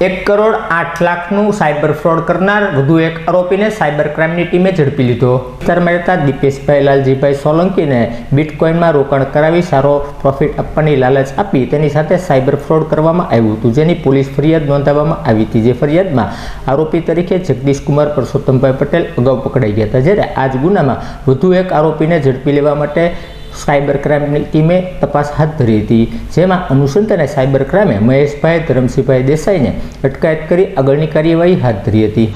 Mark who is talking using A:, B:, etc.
A: 1 કરોડ 8 લાખનું cyber fraud કરનાર વધુ એક આરોપીને સાયબર ક્રાઇમની ટીમે ઝડપી લીધો. વિસ્તારમાં રહેતા દીપેશભાઈ લાલજીભાઈ સોલંકીને બિટકોઇનમાં રોકાણ કરાવી સારો પ્રોફિટ આપવાની લાલચ આપી તેની સાથે સાયબર ફ્રોડ કરવામાં આવ્યું હતું, જેની પોલીસ ફરિયાદ નોંધાવવામાં આવી હતી. જે ફરિયાદમાં આરોપી તરીકે જગદીશકુમાર પરસોત્તમભાઈ પટેલ અગાઉ પકડાઈ ગયા હતા, જ્યારે આ જ ગુનામાં વધુ એક આરોપીને ઝડપી લેવા માટે સાયબર ક્રાઇમની ટીમે તપાસ હાથ ધરી હતી, જેમાં અનુસંધાને સાયબર ક્રાઇમે મહેશભાઈ ધરમસિંહભાઈ દેસાઈને અટકાયત કરી આગળની કાર્યવાહી હાથ ધરી હતી.